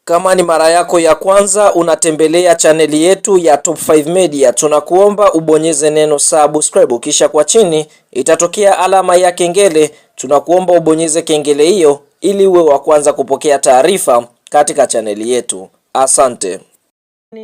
Kama ni mara yako ya kwanza unatembelea chaneli yetu ya Top 5 Media, tunakuomba ubonyeze neno subscribe, kisha kwa chini itatokea alama ya kengele. Tunakuomba ubonyeze kengele hiyo ili uwe wa kwanza kupokea taarifa katika chaneli yetu. Asante.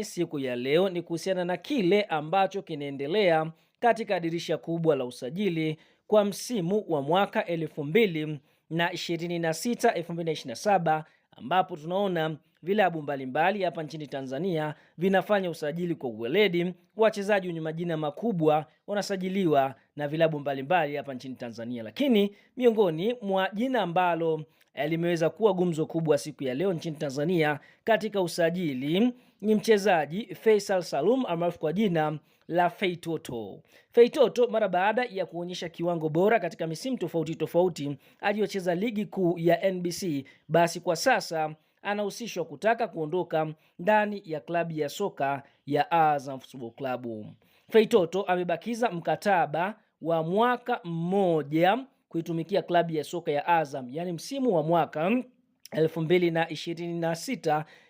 Siku ya leo ni kuhusiana na kile ambacho kinaendelea katika dirisha kubwa la usajili kwa msimu wa mwaka 2026-2027 ambapo tunaona vilabu mbalimbali hapa nchini Tanzania vinafanya usajili kwa uweledi. Wachezaji wenye majina makubwa wanasajiliwa na vilabu mbalimbali hapa nchini Tanzania, lakini miongoni mwa jina ambalo limeweza kuwa gumzo kubwa siku ya leo nchini Tanzania katika usajili ni mchezaji Faisal Salum almaarufu kwa jina la Feitoto. Feitoto mara baada ya kuonyesha kiwango bora katika misimu tofauti aliyocheza ligi kuu ya NBC, basi kwa sasa anahusishwa kutaka kuondoka ndani ya klabu ya soka ya Azam Football Club. Feitoto amebakiza mkataba wa mwaka mmoja kuitumikia klabu ya soka ya Azam, yani msimu wa mwaka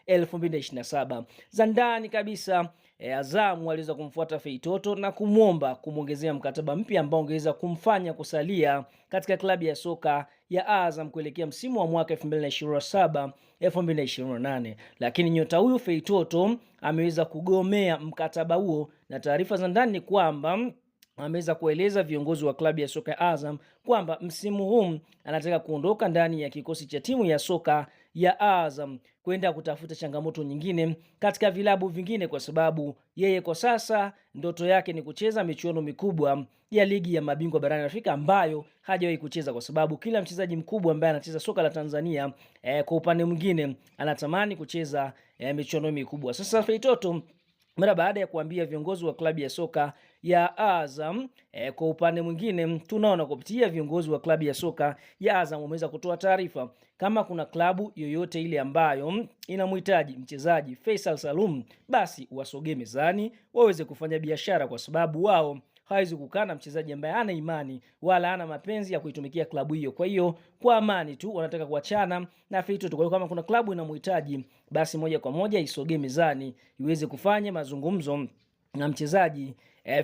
2026-2027. za ndani kabisa Azam waliweza kumfuata Feitoto na kumwomba kumwongezea mkataba mpya ambao ungeweza kumfanya kusalia katika klabu ya soka ya Azam kuelekea msimu wa mwaka 2027-2028, lakini nyota huyu Feitoto ameweza kugomea mkataba huo, na taarifa za ndani ni kwamba ameweza kueleza viongozi wa klabu ya soka ya Azam kwamba msimu huu anataka kuondoka ndani ya kikosi cha timu ya soka ya Azam kwenda kutafuta changamoto nyingine katika vilabu vingine, kwa sababu yeye kwa sasa ndoto yake ni kucheza michuano mikubwa ya ligi ya mabingwa barani Afrika ambayo hajawahi kucheza, kwa sababu kila mchezaji mkubwa ambaye anacheza soka la Tanzania kwa upande mwingine anatamani kucheza michuano mikubwa. Sasa Feitoto mara baada ya kuambia viongozi wa klabu ya soka ya Azam kwa upande mwingine tunaona kupitia viongozi wa klabu ya soka ya Azam wameweza kutoa taarifa kama kuna klabu yoyote ile ambayo inamhitaji mchezaji Faisal Salum, basi wasogee mezani waweze kufanya biashara, kwa sababu wao hawezi kukaa na mchezaji ambaye hana imani wala hana mapenzi ya kuitumikia klabu hiyo. Kwa hiyo kwa amani tu wanataka kuachana na Feitoto. Kwa hiyo kama kuna klabu inamhitaji, basi moja kwa moja isogee mezani iweze kufanya mazungumzo na mchezaji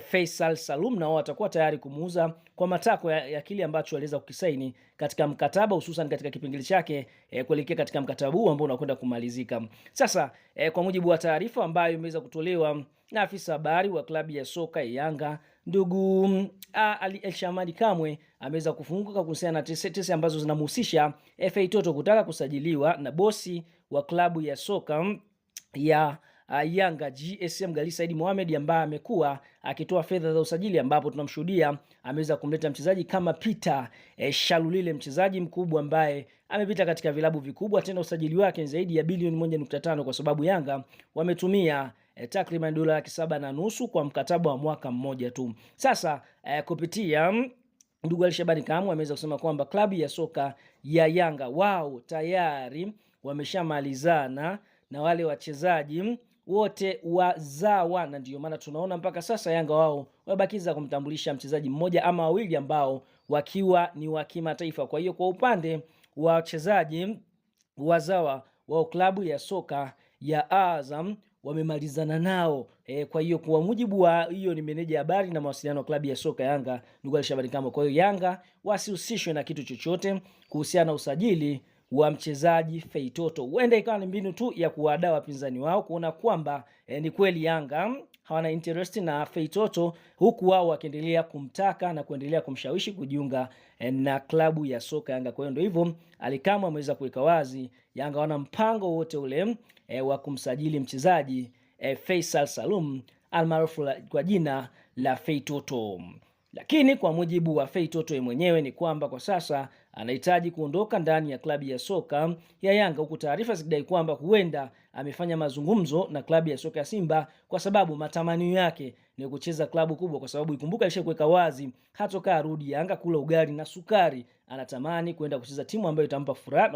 Faisal Salum, na wao watakuwa tayari kumuuza kwa matakwa ya kile ambacho aliweza kukisaini katika mkataba, hususan katika kipengele chake kuelekea katika mkataba huu ambao unakwenda kumalizika. Sasa kwa mujibu wa taarifa ambayo imeweza kutolewa na afisa habari wa klabu ya soka ya Yanga ndugu Ali Elshamadi Kamwe, ameweza kufunguka kuhusiana na tetesi ambazo zinamhusisha Feitoto kutaka kusajiliwa na bosi wa klabu ya soka ya Yanga GSM Gali Said Mohamed, ambaye amekuwa akitoa fedha za usajili, ambapo tunamshuhudia ameweza kumleta mchezaji kama Peter Shalulile, mchezaji mkubwa ambaye amepita katika vilabu vikubwa, tena usajili wake zaidi ya bilioni 1.5 kwa sababu Yanga wametumia takriban dola 7.5 kwa mkataba wa mwaka mmoja tu. Sasa kupitia ndugu Alishabani Kamwe ameweza kusema kwamba klabu ya soka ya Yanga wao tayari wameshamalizana na wale wachezaji wote wazawa, na ndio maana tunaona mpaka sasa Yanga wao wabakiza kumtambulisha mchezaji mmoja ama wawili ambao wakiwa ni wa kimataifa. Kwa hiyo kwa upande wa wachezaji wazawa wao klabu ya soka ya Azam wamemalizana nao. Kwa hiyo kwa mujibu wa hiyo ni meneja habari na mawasiliano wa klabu ya soka Yanga ndugu Alishabani Kamwe. Kwa hiyo Yanga wasihusishwe na kitu chochote kuhusiana na usajili wa mchezaji Feitoto. Huenda ikawa ni mbinu tu ya kuwadaa wapinzani wao kuona kwamba ni kweli Yanga hawana interest na Feitoto, huku wao wakiendelea kumtaka na kuendelea kumshawishi kujiunga na klabu ya soka Yanga. Kwa hiyo ndio hivyo Alikamwe ameweza kuweka wazi Yanga wana mpango wote ule wa kumsajili mchezaji Faisal Salum almaarufu kwa jina la Feitoto. Lakini kwa mujibu wa Feitoto mwenyewe ni kwamba kwa sasa anahitaji kuondoka ndani ya klabu ya soka ya Yanga, huku taarifa zikidai kwamba huenda amefanya mazungumzo na klabu ya soka ya Simba kwa sababu matamanio yake ni kucheza klabu kubwa, kwa sababu ikumbuka alishakuweka wazi hatoka arudi Yanga kula ugali na sukari, anatamani kwenda kucheza timu ambayo itampa furaha.